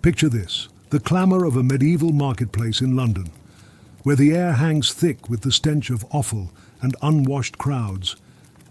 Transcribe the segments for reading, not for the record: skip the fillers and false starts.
Picture this, the clamour of a medieval marketplace in London, where the air hangs thick with the stench of offal and unwashed crowds,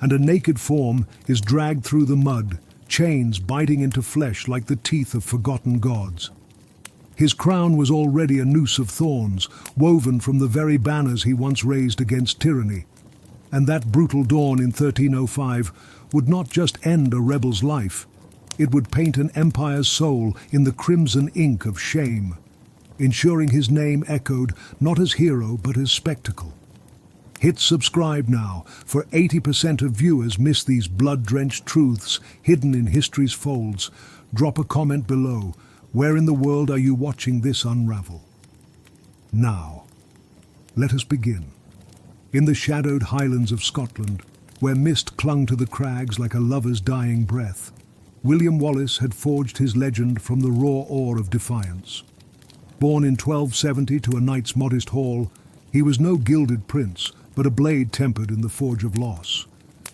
and a naked form is dragged through the mud, chains biting into flesh like the teeth of forgotten gods. His crown was already a noose of thorns, woven from the very banners he once raised against tyranny. And that brutal dawn in 1305 would not just end a rebel's life, it would paint an empire's soul in the crimson ink of shame, ensuring his name echoed not as hero but as spectacle. Hit subscribe now, for 80% of viewers miss these blood-drenched truths hidden in history's folds. Drop a comment below. Where in the world are you watching this unravel? Now, let us begin. In the shadowed highlands of Scotland, where mist clung to the crags like a lover's dying breath, William Wallace had forged his legend from the raw ore of defiance. Born in 1270 to a knight's modest hall, he was no gilded prince, but a blade tempered in the forge of loss.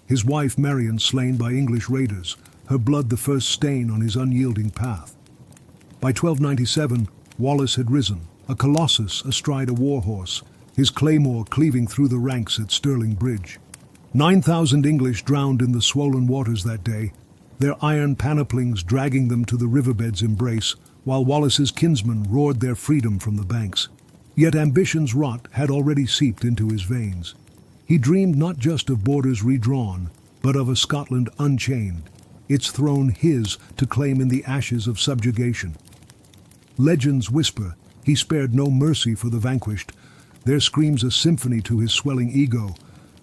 His wife Marian slain by English raiders, her blood the first stain on his unyielding path. By 1297, Wallace had risen, a colossus astride a warhorse, his claymore cleaving through the ranks at Stirling Bridge. 9,000 English drowned in the swollen waters that day, their iron panoplings dragging them to the riverbed's embrace, while Wallace's kinsmen roared their freedom from the banks. Yet ambition's rot had already seeped into his veins. He dreamed not just of borders redrawn, but of a Scotland unchained, its throne his to claim in the ashes of subjugation. Legends whisper he spared no mercy for the vanquished, their screams a symphony to his swelling ego,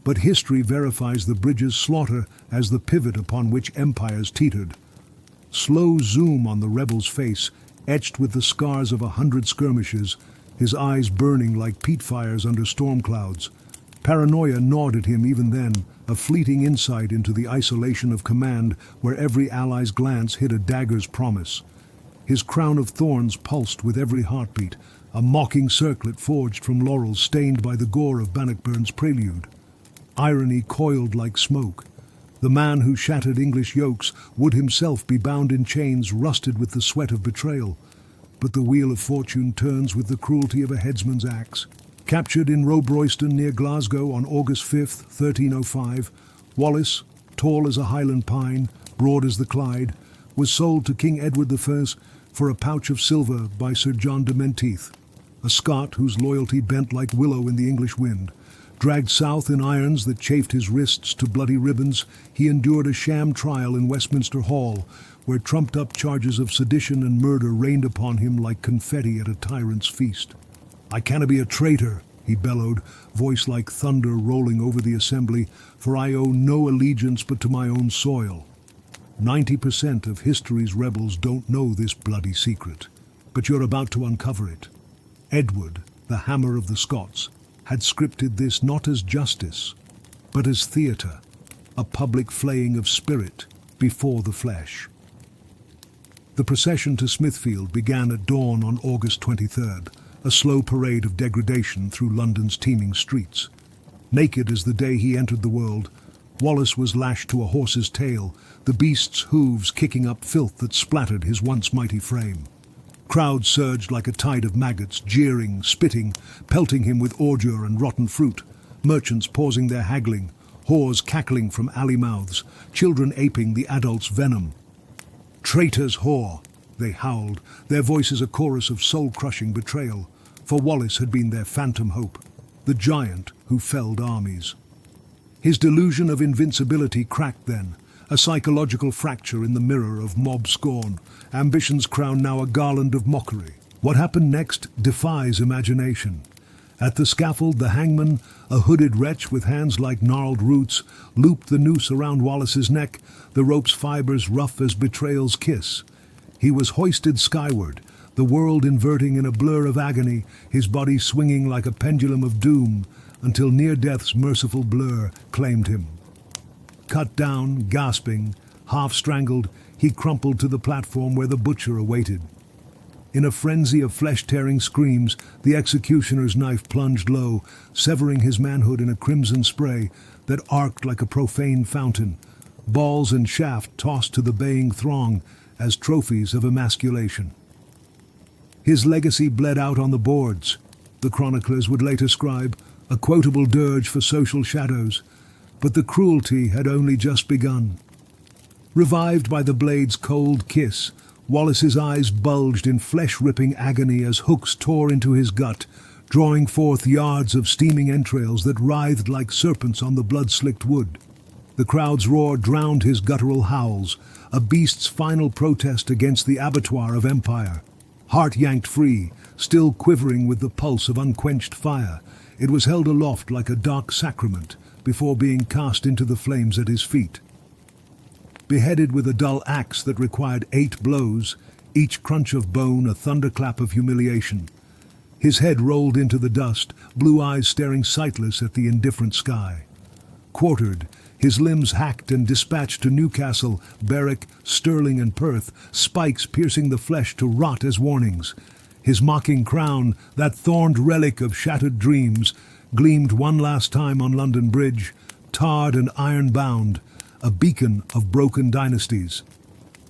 but history verifies the bridge's slaughter as the pivot upon which empires teetered. Slow zoom on the rebel's face, etched with the scars of 100 skirmishes, his eyes burning like peat fires under storm clouds. Paranoia gnawed at him even then, a fleeting insight into the isolation of command where every ally's glance hid a dagger's promise. His crown of thorns pulsed with every heartbeat, a mocking circlet forged from laurels stained by the gore of Bannockburn's prelude. Irony coiled like smoke. The man who shattered English yokes would himself be bound in chains rusted with the sweat of betrayal. But the wheel of fortune turns with the cruelty of a headsman's axe. Captured in Robe Royston near Glasgow on August 5, 1305, Wallace, tall as a Highland pine, broad as the Clyde, was sold to King Edward I for a pouch of silver by Sir John de Menteith, a Scot whose loyalty bent like willow in the English wind. Dragged south in irons that chafed his wrists to bloody ribbons, he endured a sham trial in Westminster Hall, where trumped-up charges of sedition and murder rained upon him like confetti at a tyrant's feast. "I canna be a traitor," he bellowed, voice like thunder rolling over the assembly, "for I owe no allegiance but to my own soil." 90% of history's rebels don't know this bloody secret, but you're about to uncover it. Edward, the Hammer of the Scots, had scripted this not as justice, but as theatre, a public flaying of spirit before the flesh. The procession to Smithfield began at dawn on August 23rd, a slow parade of degradation through London's teeming streets. Naked as the day he entered the world, Wallace was lashed to a horse's tail, the beast's hooves kicking up filth that splattered his once mighty frame. Crowds surged like a tide of maggots, jeering, spitting, pelting him with ordure and rotten fruit, merchants pausing their haggling, whores cackling from alley mouths, children aping the adult's venom. "Traitor's whore," they howled, their voices a chorus of soul-crushing betrayal, for Wallace had been their phantom hope, the giant who felled armies. His delusion of invincibility cracked then, a psychological fracture in the mirror of mob scorn, ambition's crown now a garland of mockery. What happened next defies imagination. At the scaffold, the hangman, a hooded wretch with hands like gnarled roots, looped the noose around Wallace's neck, the rope's fibers rough as betrayal's kiss. He was hoisted skyward, the world inverting in a blur of agony, his body swinging like a pendulum of doom, until near death's merciful blur claimed him. Cut down, gasping, half-strangled, he crumpled to the platform where the butcher awaited. In a frenzy of flesh-tearing screams, the executioner's knife plunged low, severing his manhood in a crimson spray that arced like a profane fountain, balls and shaft tossed to the baying throng as trophies of emasculation. His legacy bled out on the boards. The chroniclers would later scribe a quotable dirge for social shadows, but the cruelty had only just begun. Revived by the blade's cold kiss, Wallace's eyes bulged in flesh-ripping agony as hooks tore into his gut, drawing forth yards of steaming entrails that writhed like serpents on the blood-slicked wood. The crowd's roar drowned his guttural howls, a beast's final protest against the abattoir of empire. Heart yanked free, still quivering with the pulse of unquenched fire, it was held aloft like a dark sacrament before being cast into the flames at his feet. Beheaded with a dull axe that required 8 blows, each crunch of bone a thunderclap of humiliation. His head rolled into the dust, blue eyes staring sightless at the indifferent sky. Quartered, his limbs hacked and dispatched to Newcastle, Berwick, Stirling and Perth, spikes piercing the flesh to rot as warnings. His mocking crown, that thorned relic of shattered dreams, gleamed one last time on London Bridge, tarred and iron-bound, a beacon of broken dynasties.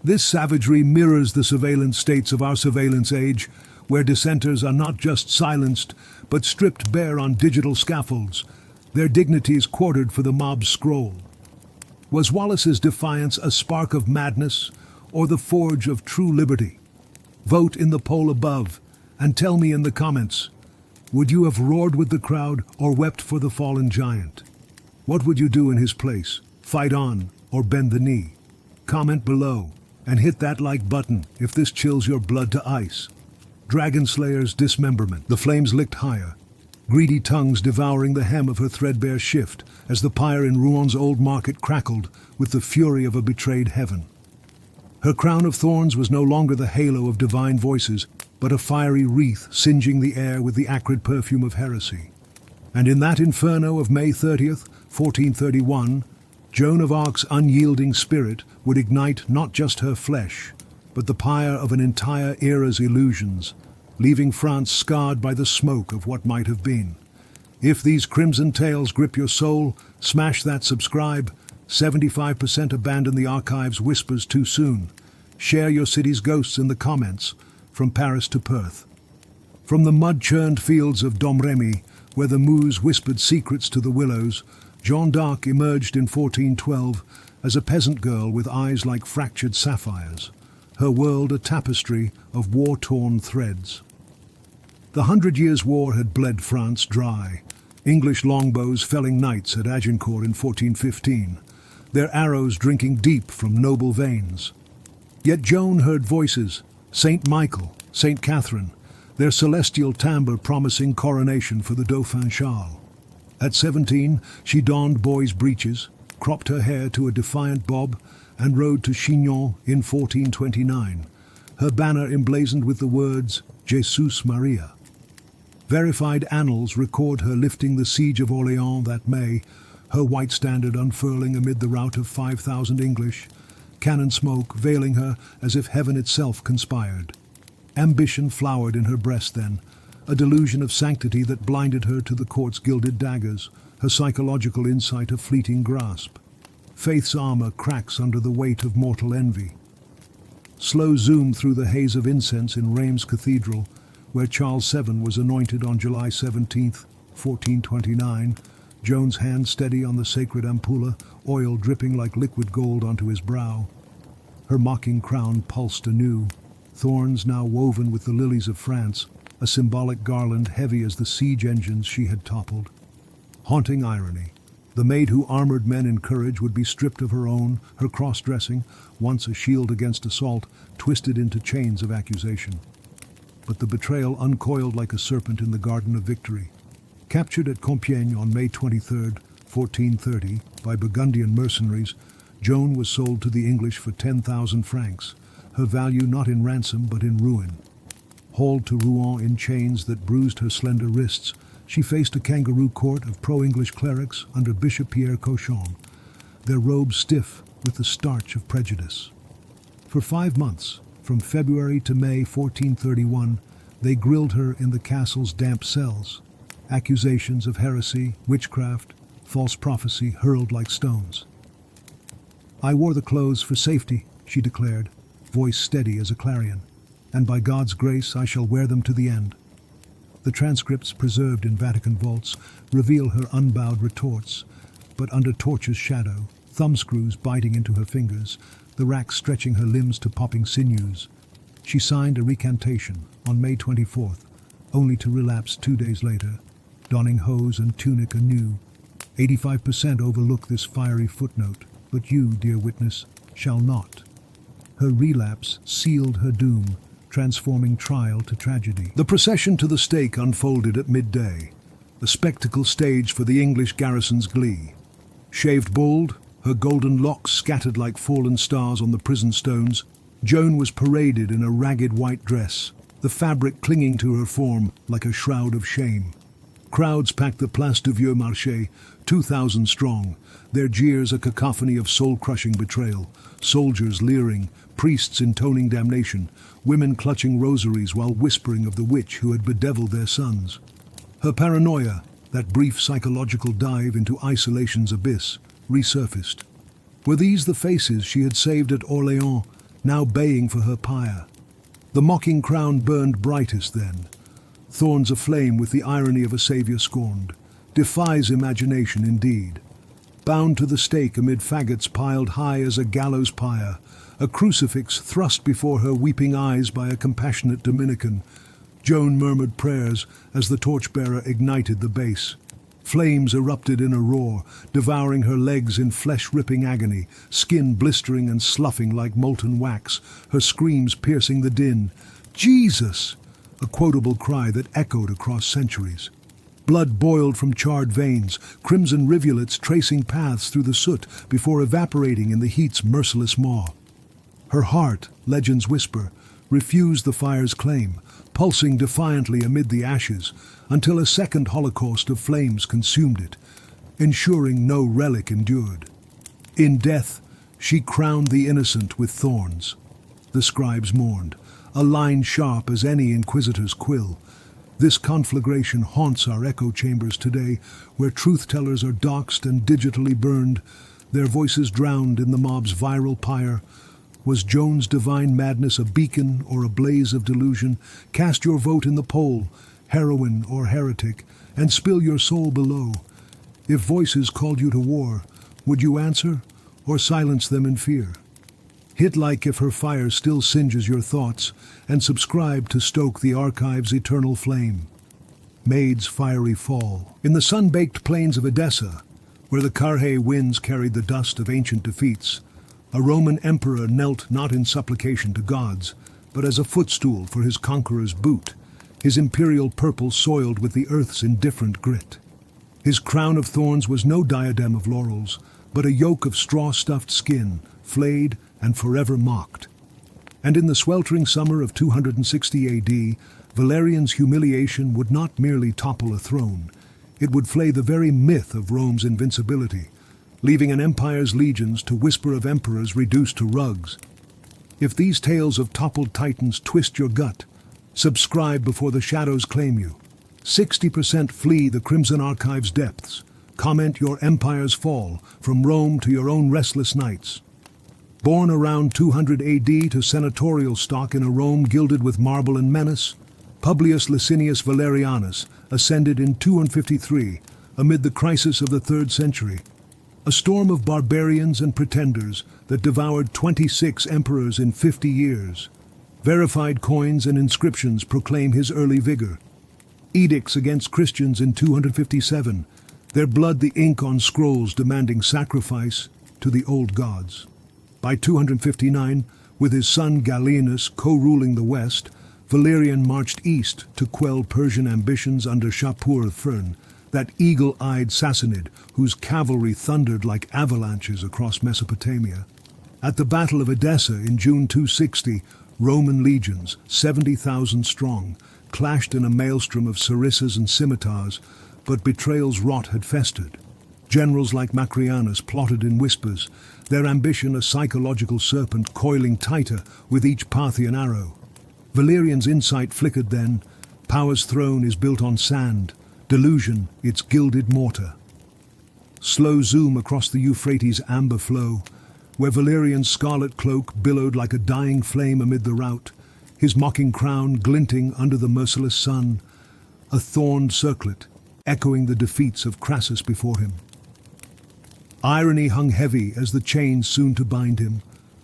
This savagery mirrors the surveillance states of our surveillance age, where dissenters are not just silenced, but stripped bare on digital scaffolds, their dignities quartered for the mob's scroll. Was Wallace's defiance a spark of madness, or the forge of true liberty? Vote in the poll above, and tell me in the comments, would you have roared with the crowd or wept for the fallen giant? What would you do in his place? Fight on, or bend the knee? Comment below, and hit that like button if this chills your blood to ice. Dragon Slayer's dismemberment. The flames licked higher, greedy tongues devouring the hem of her threadbare shift as the pyre in Rouen old market crackled with the fury of a betrayed heaven. Her crown of thorns was no longer the halo of divine voices, but a fiery wreath singeing the air with the acrid perfume of heresy. And in that inferno of May 30th, 1431, Joan of Arc's unyielding spirit would ignite not just her flesh, but the pyre of an entire era's illusions, leaving France scarred by the smoke of what might have been. If these crimson tales grip your soul, smash that subscribe. 75% abandon the archives whispers too soon. Share your city's ghosts in the comments, from Paris to Perth. From the mud-churned fields of Domremy, where the moose whispered secrets to the willows, Jeanne d'Arc emerged in 1412 as a peasant girl with eyes like fractured sapphires, her world a tapestry of war-torn threads. The 100 Years' War had bled France dry, English longbows felling knights at Agincourt in 1415, their arrows drinking deep from noble veins. Yet Joan heard voices, Saint Michael, Saint Catherine, their celestial timbre promising coronation for the Dauphin Charles. At 17, she donned boy's breeches, cropped her hair to a defiant bob, and rode to Chinon in 1429, her banner emblazoned with the words, Jesus Maria. Verified annals record her lifting the siege of Orléans that May, her white standard unfurling amid the rout of 5,000 English, cannon smoke veiling her as if heaven itself conspired. Ambition flowered in her breast then, a delusion of sanctity that blinded her to the court's gilded daggers, her psychological insight a fleeting grasp. Faith's armor cracks under the weight of mortal envy. Slow zoom through the haze of incense in Reims Cathedral, where Charles VII was anointed on July 17, 1429, Joan's hand steady on the sacred ampulla, oil dripping like liquid gold onto his brow. Her mocking crown pulsed anew, thorns now woven with the lilies of France, a symbolic garland heavy as the siege engines she had toppled. Haunting irony. The maid who armored men in courage would be stripped of her own, her cross-dressing, once a shield against assault, twisted into chains of accusation. But the betrayal uncoiled like a serpent in the Garden of Victory. Captured at Compiègne on May 23, 1430, by Burgundian mercenaries, Joan was sold to the English for 10,000 francs, her value not in ransom but in ruin. Hauled to Rouen in chains that bruised her slender wrists, she faced a kangaroo court of pro-English clerics under Bishop Pierre Cochon, their robes stiff with the starch of prejudice. For 5 months, from February to May 1431, they grilled her in the castle's damp cells. Accusations of heresy, witchcraft, false prophecy hurled like stones. "I wore the clothes for safety," she declared, voice steady as a clarion. and by God's grace I shall wear them to the end." The transcripts preserved in Vatican vaults reveal her unbowed retorts, but under torture's shadow, thumbscrews biting into her fingers, the rack stretching her limbs to popping sinews. She signed a recantation on May 24th, only to relapse 2 days later, donning hose and tunic anew. 85% overlook this fiery footnote, but you, dear witness, shall not. Her relapse sealed her doom, transforming trial to tragedy. The procession to the stake unfolded at midday, a spectacle staged for the English garrison's glee. Shaved bald, her golden locks scattered like fallen stars on the prison stones, Joan was paraded in a ragged white dress, the fabric clinging to her form like a shroud of shame. Crowds packed the Place du Vieux Marché, 2,000 strong, their jeers a cacophony of soul-crushing betrayal, soldiers leering, priests intoning damnation, women clutching rosaries while whispering of the witch who had bedeviled their sons. Her paranoia, that brief psychological dive into isolation's abyss, resurfaced. Were these the faces she had saved at Orléans, now baying for her pyre? The mocking crown burned brightest then, thorns aflame with the irony of a saviour scorned. Defies imagination indeed. Bound to the stake amid faggots piled high as a gallows pyre, a crucifix thrust before her weeping eyes by a compassionate Dominican, Joan murmured prayers as the torchbearer ignited the base. Flames erupted in a roar, devouring her legs in flesh-ripping agony, skin blistering and sloughing like molten wax, her screams piercing the din. "Jesus!" a quotable cry that echoed across centuries. Blood boiled from charred veins, crimson rivulets tracing paths through the soot before evaporating in the heat's merciless maw. Her heart, legends whisper, refused the fire's claim, pulsing defiantly amid the ashes, until a second holocaust of flames consumed it, ensuring no relic endured. In death, she crowned the innocent with thorns. The scribes mourned, a line sharp as any inquisitor's quill. This conflagration haunts our echo chambers today, where truth-tellers are doxed and digitally burned, their voices drowned in the mob's viral pyre. Was Joan's divine madness a beacon or a blaze of delusion? Cast your vote in the poll, heroine or heretic, and spill your soul below. If voices called you to war, would you answer or silence them in fear? Hit like if her fire still singes your thoughts, and subscribe to stoke the archive's eternal flame. Maid's fiery fall. In the sun-baked plains of Edessa, where the Carré winds carried the dust of ancient defeats, a Roman emperor knelt not in supplication to gods, but as a footstool for his conqueror's boot, his imperial purple soiled with the earth's indifferent grit. His crown of thorns was no diadem of laurels, but a yoke of straw-stuffed skin, flayed and forever mocked. And in the sweltering summer of 260 AD, Valerian's humiliation would not merely topple a throne, it would flay the very myth of Rome's invincibility, leaving an empire's legions to whisper of emperors reduced to rugs. If these tales of toppled titans twist your gut, subscribe before the shadows claim you. 60% flee the Crimson Archive's depths. Comment your empire's fall, from Rome to your own restless nights. Born around 200 AD to senatorial stock in a Rome gilded with marble and menace, Publius Licinius Valerianus ascended in 253 amid the crisis of the 3rd century. A storm of barbarians and pretenders that devoured 26 emperors in 50 years. Verified coins and inscriptions proclaim his early vigor. Edicts against Christians in 257, their blood the ink on scrolls demanding sacrifice to the old gods. By 259, with his son Gallienus co-ruling the west, Valerian marched east to quell Persian ambitions under Shapur of Fern, that eagle-eyed Sassanid whose cavalry thundered like avalanches across Mesopotamia. At the Battle of Edessa in June 260, Roman legions, 70,000 strong, clashed in a maelstrom of sarissas and scimitars, but betrayal's rot had festered. Generals like Macrianus plotted in whispers, their ambition a psychological serpent coiling tighter with each Parthian arrow. Valerian's insight flickered then. Power's throne is built on sand, delusion its gilded mortar. Slow zoom across the Euphrates' amber flow, where Valerian's scarlet cloak billowed like a dying flame amid the rout, his mocking crown glinting under the merciless sun, a thorned circlet, echoing the defeats of Crassus before him. Irony hung heavy as the chains soon to bind him.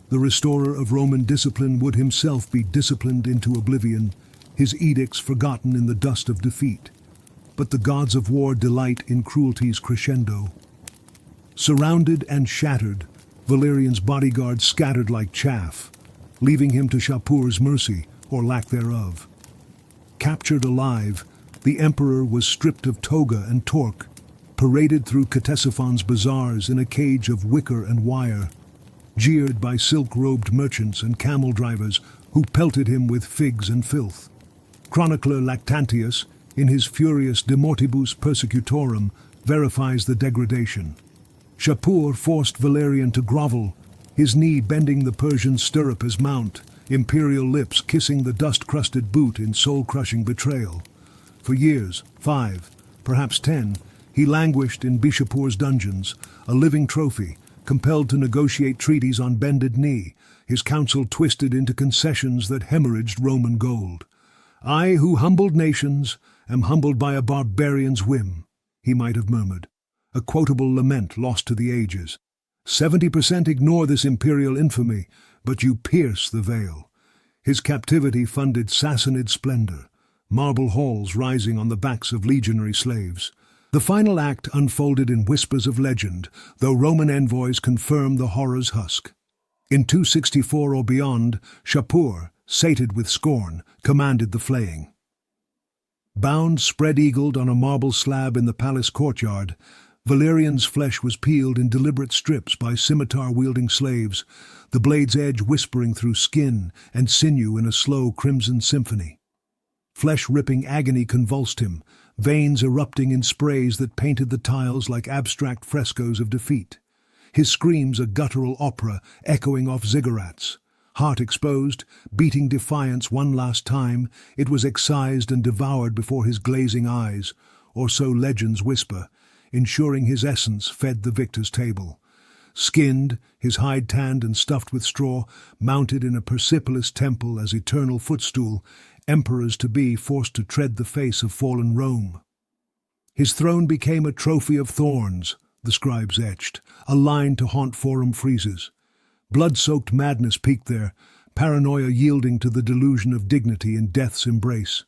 The restorer of Roman discipline would himself be disciplined into oblivion, his edicts forgotten in the dust of defeat. But the gods of war delight in cruelty's crescendo. Surrounded and shattered, Valerian's bodyguards scattered like chaff, leaving him to Shapur's mercy, or lack thereof. Captured alive, the emperor was stripped of toga and torque, paraded through Ctesiphon's bazaars in a cage of wicker and wire, jeered by silk-robed merchants and camel drivers who pelted him with figs and filth. Chronicler Lactantius, in his furious De Mortibus Persecutorum, verifies the degradation. Shapur forced Valerian to grovel, his knee bending the Persian stirrup as mount, imperial lips kissing the dust-crusted boot in soul-crushing betrayal. For years, 5, perhaps 10, he languished in Bishapur's dungeons, a living trophy, compelled to negotiate treaties on bended knee, his counsel twisted into concessions that hemorrhaged Roman gold. "I, who humbled nations, am humbled by a barbarian's whim," he might have murmured, a quotable lament lost to the ages. 70% ignore this imperial infamy, but you pierce the veil. His captivity funded Sassanid splendor, marble halls rising on the backs of legionary slaves. The final act unfolded in whispers of legend, though Roman envoys confirm the horror's husk. In 264 or beyond, Shapur, sated with scorn, commanded the flaying. Bound spread-eagled on a marble slab in the palace courtyard, Valerian's flesh was peeled in deliberate strips by scimitar-wielding slaves, the blade's edge whispering through skin and sinew in a slow crimson symphony. Flesh-ripping agony convulsed him, veins erupting in sprays that painted the tiles like abstract frescoes of defeat. His screams a guttural opera echoing off ziggurats. Heart exposed, beating defiance one last time, it was excised and devoured before his glazing eyes, or so legends whisper, ensuring his essence fed the victor's table. Skinned, his hide tanned and stuffed with straw, mounted in a Persepolis temple as eternal footstool, emperors-to-be forced to tread the face of fallen Rome. His throne became a trophy of thorns, the scribes etched, a line to haunt forum friezes. Blood-soaked madness peaked there, paranoia yielding to the delusion of dignity in death's embrace.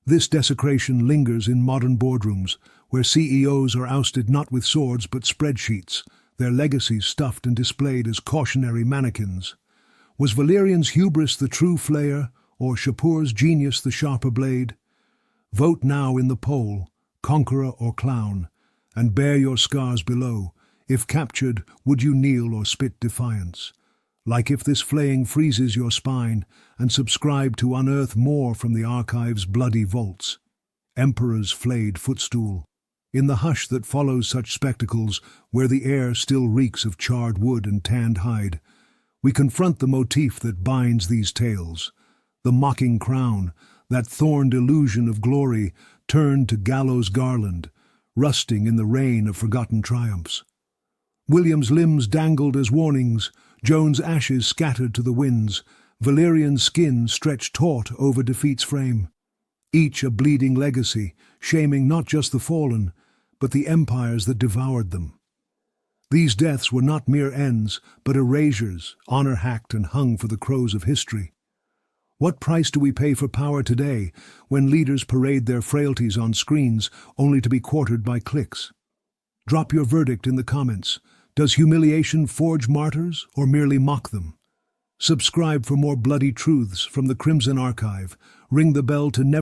This desecration lingers in modern boardrooms, where CEOs are ousted not with swords but spreadsheets, their legacies stuffed and displayed as cautionary mannequins. Was Valerian's hubris the true flayer, or Shapur's genius the sharper blade? Vote now in the poll, conqueror or clown, and bear your scars below. If captured, would you kneel or spit defiance? Like if this flaying freezes your spine, and subscribe to unearth more from the archive's bloody vaults. Emperor's flayed footstool. In the hush that follows such spectacles, where the air still reeks of charred wood and tanned hide, we confront the motif that binds these tales. The mocking crown, that thorned illusion of glory, turned to gallows garland, rusting in the rain of forgotten triumphs. William's limbs dangled as warnings, Joan's ashes scattered to the winds, Valerian's skin stretched taut over defeat's frame. Each a bleeding legacy, shaming not just the fallen, but the empires that devoured them. These deaths were not mere ends, but erasures, honor hacked and hung for the crows of history. What price do we pay for power today, when leaders parade their frailties on screens only to be quartered by clicks? Drop your verdict in the comments. Does humiliation forge martyrs, or merely mock them? Subscribe for more bloody truths from the Crimson Archive. Ring the bell to never